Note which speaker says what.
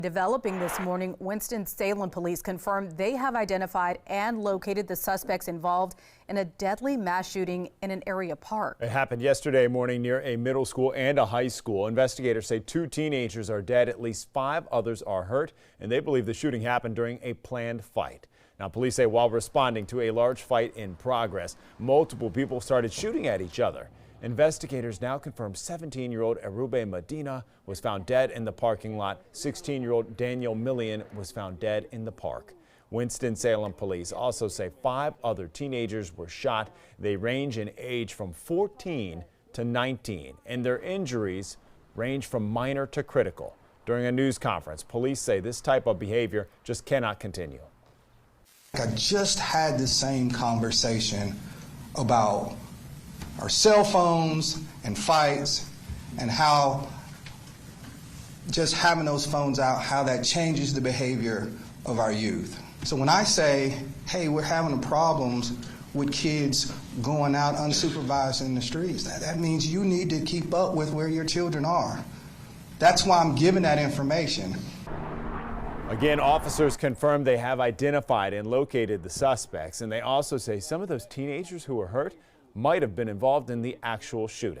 Speaker 1: Developing this morning, Winston-Salem police confirmed they have identified and located the suspects involved in a deadly mass shooting in an area park.
Speaker 2: It happened yesterday morning near a middle school and a high school. Investigators say 2 teenagers are dead, at least 5 others are hurt, and they believe the shooting happened during a planned fight. Now, police say while responding to a large fight in progress, multiple people started shooting at each other. Investigators now confirm 17-year-old Arube Medina was found dead in the parking lot. 16-year-old Daniel Millian was found dead in the park. Winston-Salem police also say 5 other teenagers were shot. They range in age from 14 to 19, and their injuries range from minor to critical. During a news conference, police say this type of behavior just cannot continue.
Speaker 3: I just had the same conversation about our cell phones and fights and how just having those phones out, how that changes the behavior of our youth. So when I say, hey, we're having problems with kids going out unsupervised in the streets, that means you need to keep up with where your children are. That's why I'm giving that information.
Speaker 2: Again, officers confirmed they have identified and located the suspects, and they also say some of those teenagers who were hurt might have been involved in the actual shooting.